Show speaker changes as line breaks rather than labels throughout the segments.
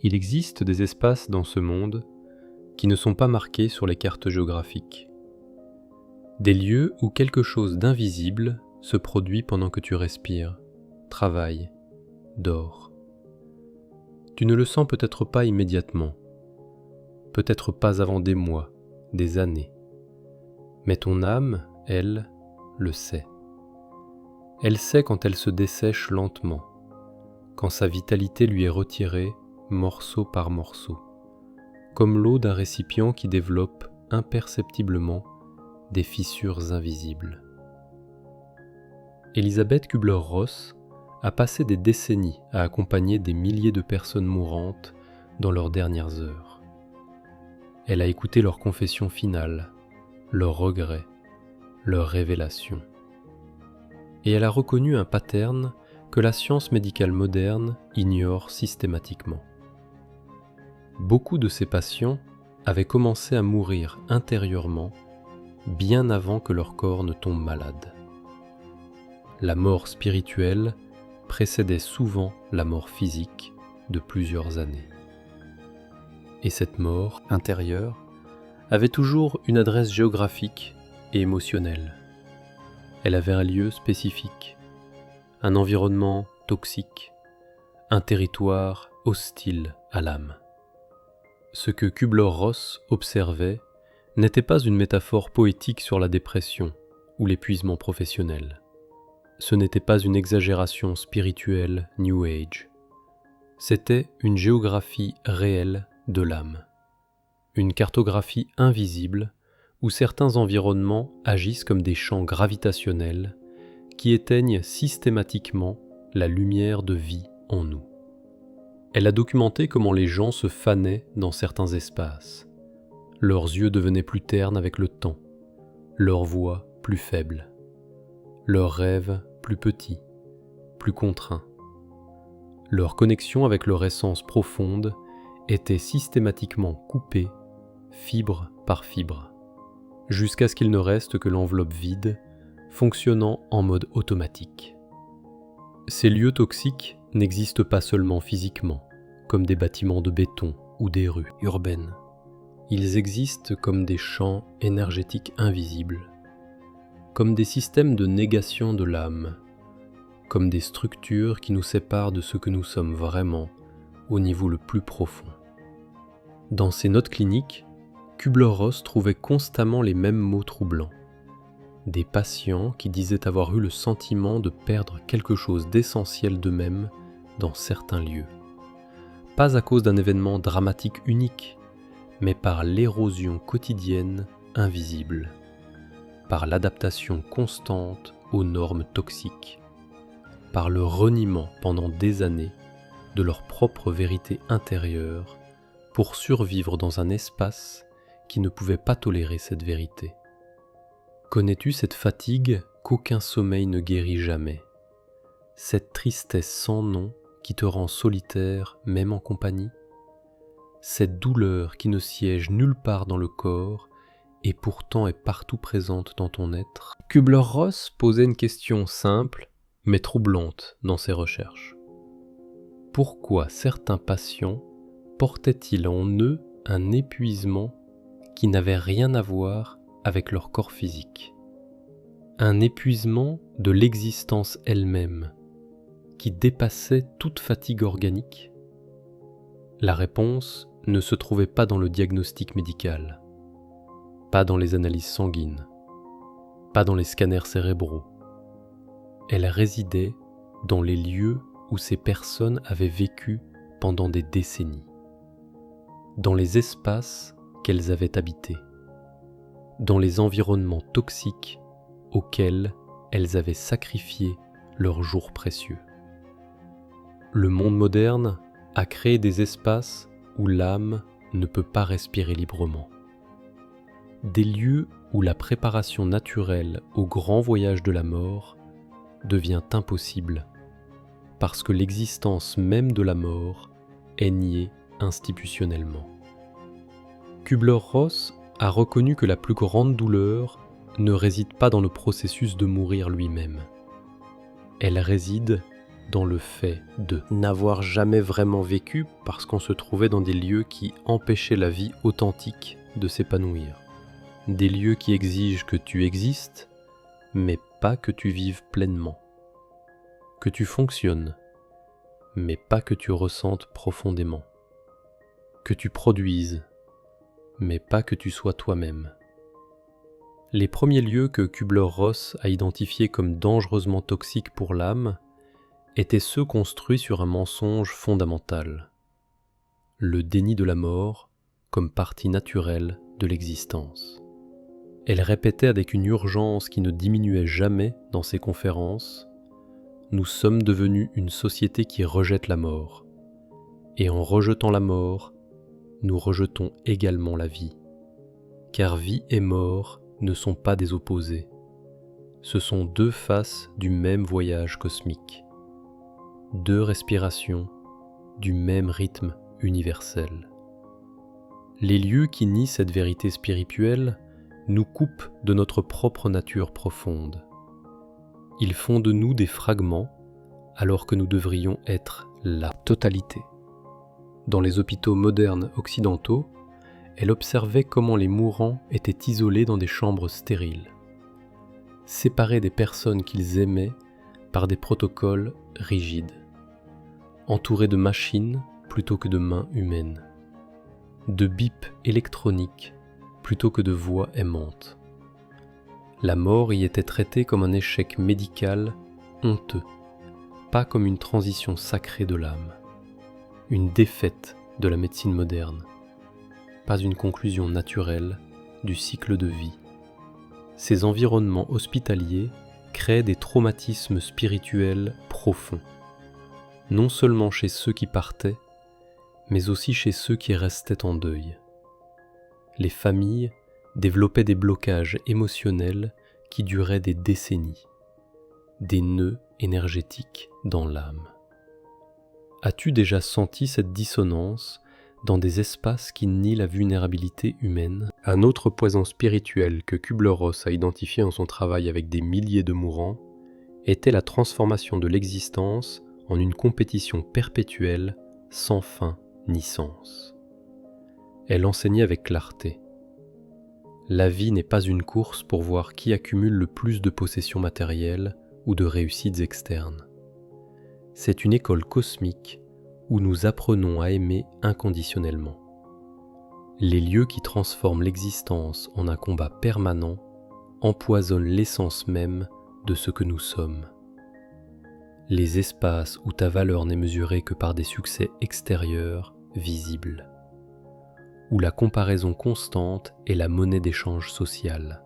Il existe des espaces dans ce monde qui ne sont pas marqués sur les cartes géographiques. Des lieux où quelque chose d'invisible se produit pendant que tu respires, travailles, dors. Tu ne le sens peut-être pas immédiatement, peut-être pas avant des mois, des années. Mais ton âme, elle, le sait. Elle sait quand elle se dessèche lentement, quand sa vitalité lui est retirée morceau par morceau, comme l'eau d'un récipient qui développe imperceptiblement des fissures invisibles. Elisabeth Kübler-Ross a passé des décennies à accompagner des milliers de personnes mourantes dans leurs dernières heures. Elle a écouté leurs confessions finales, leurs regrets, leurs révélations. Et elle a reconnu un pattern que la science médicale moderne ignore systématiquement. Beaucoup de ces patients avaient commencé à mourir intérieurement bien avant que leur corps ne tombe malade. La mort spirituelle précédait souvent la mort physique de plusieurs années. Et cette mort intérieure avait toujours une adresse géographique et émotionnelle. Elle avait un lieu spécifique, un environnement toxique, un territoire hostile à l'âme. Ce que Kübler-Ross observait n'était pas une métaphore poétique sur la dépression ou l'épuisement professionnel. Ce n'était pas une exagération spirituelle New Age. C'était une géographie réelle de l'âme. Une cartographie invisible où certains environnements agissent comme des champs gravitationnels qui éteignent systématiquement la lumière de vie en nous. Elle a documenté comment les gens se fanaient dans certains espaces. Leurs yeux devenaient plus ternes avec le temps, leur voix plus faible, leurs rêves plus petits, plus contraints. Leur connexion avec leur essence profonde était systématiquement coupée, fibre par fibre, jusqu'à ce qu'il ne reste que l'enveloppe vide, fonctionnant en mode automatique. Ces lieux toxiques n'existent pas seulement physiquement, comme des bâtiments de béton ou des rues urbaines. Ils existent comme des champs énergétiques invisibles, comme des systèmes de négation de l'âme, comme des structures qui nous séparent de ce que nous sommes vraiment au niveau le plus profond. Dans ses notes cliniques, Kübler-Ross trouvait constamment les mêmes mots troublants. Des patients qui disaient avoir eu le sentiment de perdre quelque chose d'essentiel d'eux-mêmes dans certains lieux. Pas à cause d'un événement dramatique unique, mais par l'érosion quotidienne invisible, par l'adaptation constante aux normes toxiques, par le reniement pendant des années de leur propre vérité intérieure pour survivre dans un espace qui ne pouvait pas tolérer cette vérité. Connais-tu cette fatigue qu'aucun sommeil ne guérit jamais? Cette tristesse sans nom qui te rend solitaire même en compagnie? Cette douleur qui ne siège nulle part dans le corps et pourtant est partout présente dans ton être? Kübler-Ross posait une question simple mais troublante dans ses recherches. Pourquoi certains patients portaient-ils en eux un épuisement qui n'avait rien à voir avec leur corps physique? Un épuisement de l'existence elle-même, qui dépassait toute fatigue organique? La réponse ne se trouvait pas dans le diagnostic médical, pas dans les analyses sanguines, pas dans les scanners cérébraux. Elle résidait dans les lieux où ces personnes avaient vécu pendant des décennies, dans les espaces qu'elles avaient habités, dans les environnements toxiques auxquels elles avaient sacrifié leurs jours précieux. Le monde moderne a créé des espaces où l'âme ne peut pas respirer librement. Des lieux où la préparation naturelle au grand voyage de la mort devient impossible parce que l'existence même de la mort est niée institutionnellement. Kübler-Ross a reconnu que la plus grande douleur ne réside pas dans le processus de mourir lui-même. Elle réside dans le fait de n'avoir jamais vraiment vécu parce qu'on se trouvait dans des lieux qui empêchaient la vie authentique de s'épanouir. Des lieux qui exigent que tu existes, mais pas que tu vives pleinement. Que tu fonctionnes, mais pas que tu ressentes profondément. Que tu produises, mais pas que tu sois toi-même. Les premiers lieux que Kübler-Ross a identifiés comme dangereusement toxiques pour l'âme étaient ceux construits sur un mensonge fondamental, le déni de la mort comme partie naturelle de l'existence. Elle répétait avec une urgence qui ne diminuait jamais dans ses conférences: « Nous sommes devenus une société qui rejette la mort, et en rejetant la mort, nous rejetons également la vie, car vie et mort ne sont pas des opposés, ce sont deux faces du même voyage cosmique, deux respirations du même rythme universel. » Les lieux qui nient cette vérité spirituelle nous coupent de notre propre nature profonde. Ils font de nous des fragments alors que nous devrions être la totalité. Dans les hôpitaux modernes occidentaux, elle observait comment les mourants étaient isolés dans des chambres stériles, séparés des personnes qu'ils aimaient par des protocoles rigides, entourés de machines plutôt que de mains humaines, de bips électroniques plutôt que de voix aimantes. La mort y était traitée comme un échec médical honteux, pas comme une transition sacrée de l'âme, une défaite de la médecine moderne, pas une conclusion naturelle du cycle de vie. Ces environnements hospitaliers créaient des traumatismes spirituels profonds, non seulement chez ceux qui partaient, mais aussi chez ceux qui restaient en deuil. Les familles développaient des blocages émotionnels qui duraient des décennies, des nœuds énergétiques dans l'âme. As-tu déjà senti cette dissonance dans des espaces qui nient la vulnérabilité humaine? Un autre poison spirituel que Kübler-Ross a identifié en son travail avec des milliers de mourants était la transformation de l'existence en une compétition perpétuelle sans fin ni sens. Elle enseignait avec clarté: la vie n'est pas une course pour voir qui accumule le plus de possessions matérielles ou de réussites externes. C'est une école cosmique où nous apprenons à aimer inconditionnellement. Les lieux qui transforment l'existence en un combat permanent empoisonnent l'essence même de ce que nous sommes. Les espaces où ta valeur n'est mesurée que par des succès extérieurs visibles, où la comparaison constante est la monnaie d'échange social,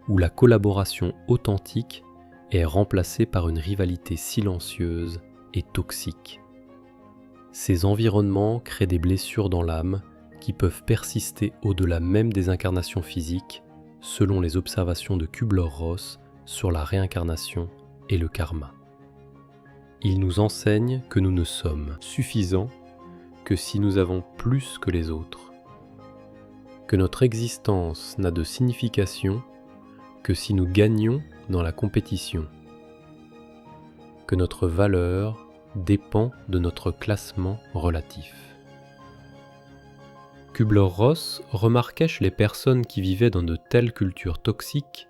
où la collaboration authentique est remplacée par une rivalité silencieuse et toxique. Ces environnements créent des blessures dans l'âme qui peuvent persister au-delà même des incarnations physiques, selon les observations de Kübler-Ross sur la réincarnation et le karma. Il nous enseigne que nous ne sommes suffisants que si nous avons plus que les autres, que notre existence n'a de signification que si nous gagnons dans la compétition, que notre valeur dépend de notre classement relatif. Kübler-Ross remarquait chez les personnes qui vivaient dans de telles cultures toxiques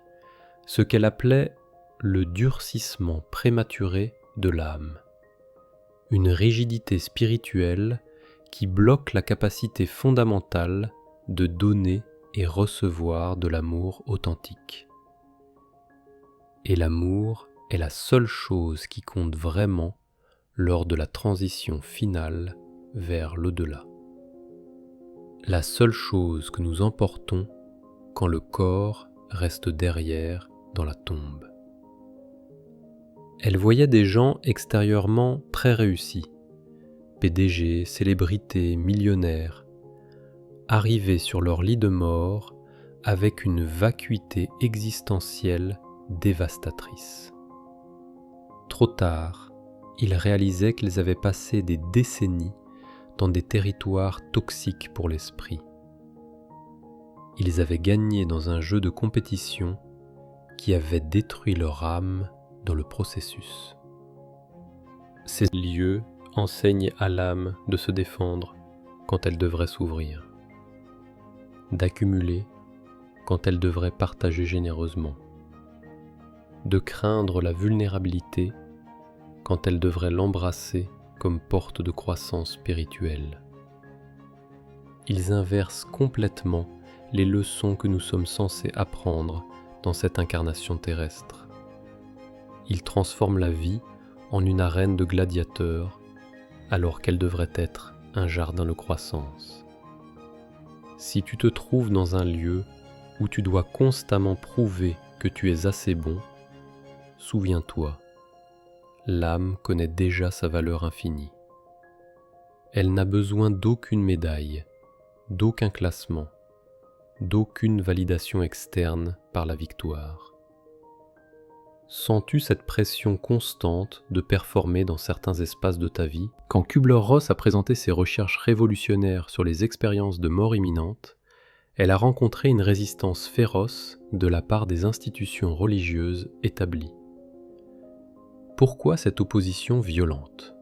ce qu'elle appelait le durcissement prématuré de l'âme, une rigidité spirituelle qui bloque la capacité fondamentale de donner et recevoir de l'amour authentique. Et l'amour est la seule chose qui compte vraiment lors de la transition finale vers l'au-delà. La seule chose que nous emportons quand le corps reste derrière dans la tombe. Elle voyait des gens extérieurement très réussis, PDG, célébrités, millionnaires, arriver sur leur lit de mort avec une vacuité existentielle dévastatrice. Trop tard, ils réalisaient qu'ils avaient passé des décennies dans des territoires toxiques pour l'esprit. Ils avaient gagné dans un jeu de compétition qui avait détruit leur âme dans le processus. Ces lieux enseignent à l'âme de se défendre quand elle devrait s'ouvrir, d'accumuler quand elle devrait partager généreusement, de craindre la vulnérabilité quand elle devrait l'embrasser comme porte de croissance spirituelle. Ils inversent complètement les leçons que nous sommes censés apprendre dans cette incarnation terrestre. Ils transforment la vie en une arène de gladiateurs alors qu'elle devrait être un jardin de croissance. Si tu te trouves dans un lieu où tu dois constamment prouver que tu es assez bon, souviens-toi, l'âme connaît déjà sa valeur infinie. Elle n'a besoin d'aucune médaille, d'aucun classement, d'aucune validation externe par la victoire. Sens-tu cette pression constante de performer dans certains espaces de ta vie? Quand Kübler-Ross a présenté ses recherches révolutionnaires sur les expériences de mort imminente, elle a rencontré une résistance féroce de la part des institutions religieuses établies. Pourquoi cette opposition violente?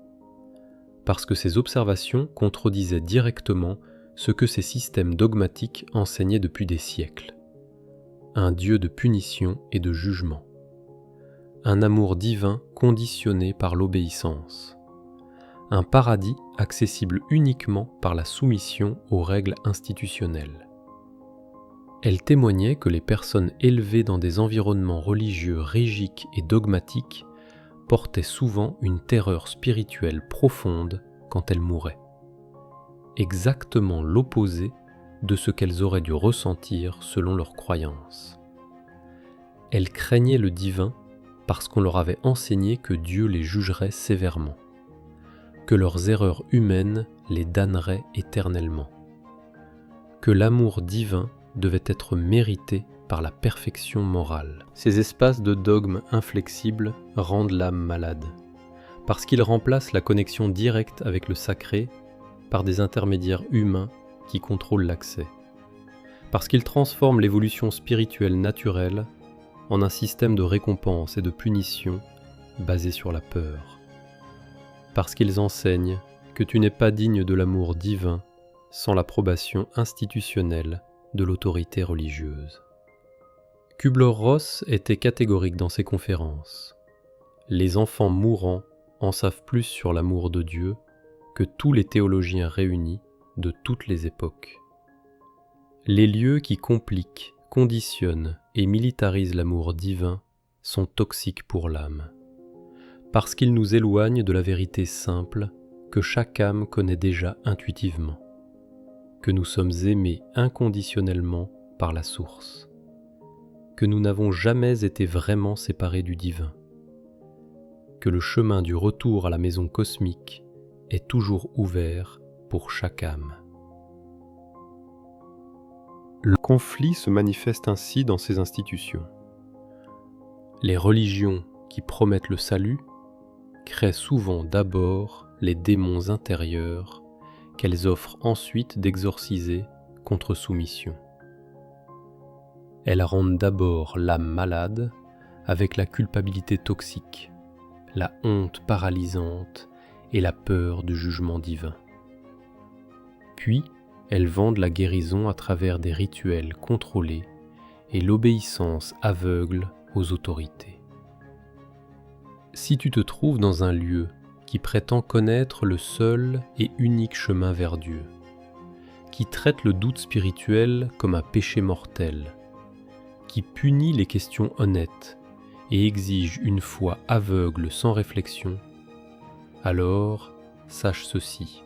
Parce que ces observations contredisaient directement ce que ces systèmes dogmatiques enseignaient depuis des siècles. Un Dieu de punition et de jugement. Un amour divin conditionné par l'obéissance. Un paradis accessible uniquement par la soumission aux règles institutionnelles. Elle témoignait que les personnes élevées dans des environnements religieux rigides et dogmatiques portaient souvent une terreur spirituelle profonde quand elles mouraient. Exactement l'opposé de ce qu'elles auraient dû ressentir selon leurs croyances. Elles craignaient le divin parce qu'on leur avait enseigné que Dieu les jugerait sévèrement, que leurs erreurs humaines les damneraient éternellement, que l'amour divin devait être mérité par la perfection morale. Ces espaces de dogmes inflexibles rendent l'âme malade, parce qu'ils remplacent la connexion directe avec le sacré par des intermédiaires humains qui contrôlent l'accès, parce qu'ils transforment l'évolution spirituelle naturelle en un système de récompense et de punition basé sur la peur, parce qu'ils enseignent que tu n'es pas digne de l'amour divin sans l'approbation institutionnelle de l'autorité religieuse. Kübler-Ross était catégorique dans ses conférences. Les enfants mourants en savent plus sur l'amour de Dieu que tous les théologiens réunis de toutes les époques. Les lieux qui compliquent, conditionnent et militarisent l'amour divin sont toxiques pour l'âme, parce qu'ils nous éloignent de la vérité simple que chaque âme connaît déjà intuitivement, que nous sommes aimés inconditionnellement par la source, que nous n'avons jamais été vraiment séparés du divin, que le chemin du retour à la maison cosmique est toujours ouvert pour chaque âme. Le conflit se manifeste ainsi dans ces institutions. Les religions qui promettent le salut créent souvent d'abord les démons intérieurs qu'elles offrent ensuite d'exorciser contre soumission. Elles rendent d'abord l'âme malade avec la culpabilité toxique, la honte paralysante et la peur du jugement divin. Puis, elles vendent la guérison à travers des rituels contrôlés et l'obéissance aveugle aux autorités. Si tu te trouves dans un lieu qui prétend connaître le seul et unique chemin vers Dieu, qui traite le doute spirituel comme un péché mortel, qui punit les questions honnêtes et exige une foi aveugle sans réflexion, alors sache ceci,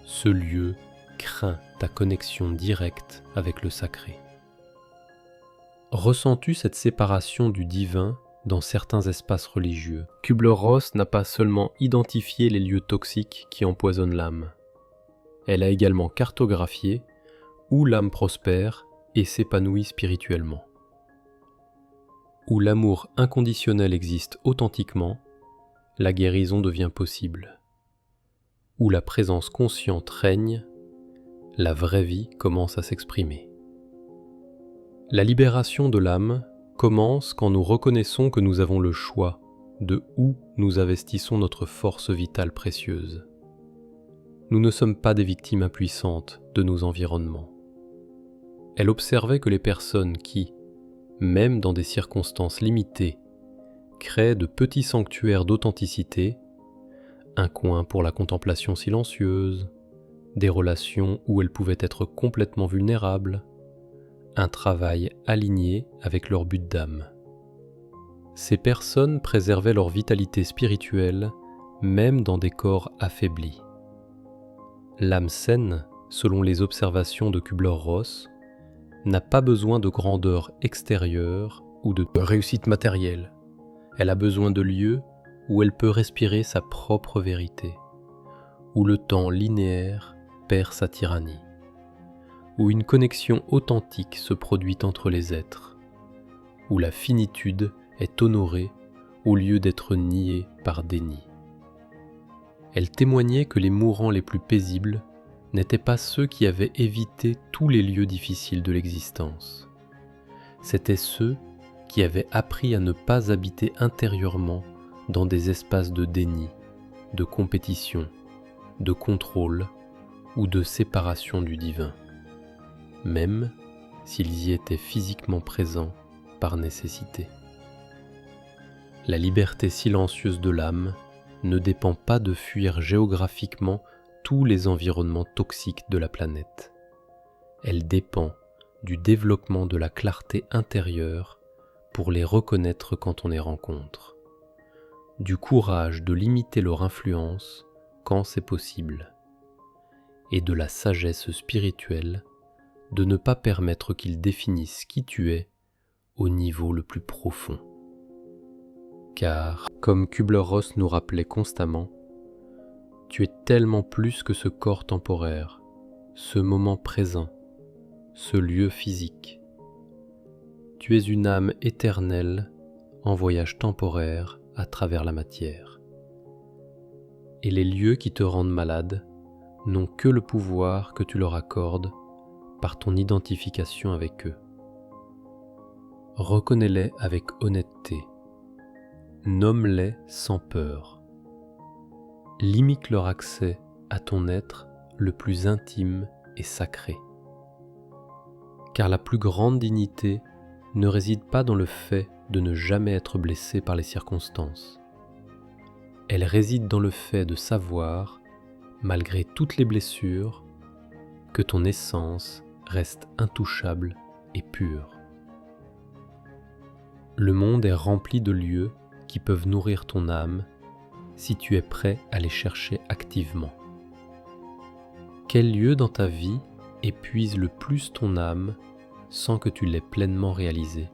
ce lieu craint ta connexion directe avec le sacré. Ressens-tu cette séparation du divin dans certains espaces religieux? Kübler-Ross n'a pas seulement identifié les lieux toxiques qui empoisonnent l'âme, elle a également cartographié où l'âme prospère et s'épanouit spirituellement. Où l'amour inconditionnel existe authentiquement, la guérison devient possible. Où la présence consciente règne, la vraie vie commence à s'exprimer. La libération de l'âme commence quand nous reconnaissons que nous avons le choix de où nous investissons notre force vitale précieuse. Nous ne sommes pas des victimes impuissantes de nos environnements. Elle observait que les personnes qui, même dans des circonstances limitées, créent de petits sanctuaires d'authenticité, un coin pour la contemplation silencieuse, des relations où elles pouvaient être complètement vulnérables, un travail aligné avec leur but d'âme. Ces personnes préservaient leur vitalité spirituelle même dans des corps affaiblis. L'âme saine, selon les observations de Kübler-Ross, n'a pas besoin de grandeur extérieure ou de réussite matérielle. Elle a besoin de lieux où elle peut respirer sa propre vérité, où le temps linéaire perd sa tyrannie, où une connexion authentique se produit entre les êtres, où la finitude est honorée au lieu d'être niée par déni. Elle témoignait que les mourants les plus paisibles n'étaient pas ceux qui avaient évité tous les lieux difficiles de l'existence. C'étaient ceux qui avaient appris à ne pas habiter intérieurement dans des espaces de déni, de compétition, de contrôle ou de séparation du divin, même s'ils y étaient physiquement présents par nécessité. La liberté silencieuse de l'âme ne dépend pas de fuir géographiquement tous les environnements toxiques de la planète. Elle dépend du développement de la clarté intérieure pour les reconnaître quand on les rencontre, du courage de limiter leur influence quand c'est possible, et de la sagesse spirituelle de ne pas permettre qu'ils définissent qui tu es au niveau le plus profond. Car, comme Kübler-Ross nous rappelait constamment, tu es tellement plus que ce corps temporaire, ce moment présent, ce lieu physique. Tu es une âme éternelle en voyage temporaire à travers la matière. Et les lieux qui te rendent malade n'ont que le pouvoir que tu leur accordes par ton identification avec eux. Reconnais-les avec honnêteté. Nomme-les sans peur. Limite leur accès à ton être le plus intime et sacré. Car la plus grande dignité ne réside pas dans le fait de ne jamais être blessé par les circonstances. Elle réside dans le fait de savoir, malgré toutes les blessures, que ton essence reste intouchable et pure. Le monde est rempli de lieux qui peuvent nourrir ton âme si tu es prêt à les chercher activement. Quel lieu dans ta vie épuise le plus ton âme sans que tu l'aies pleinement réalisé ?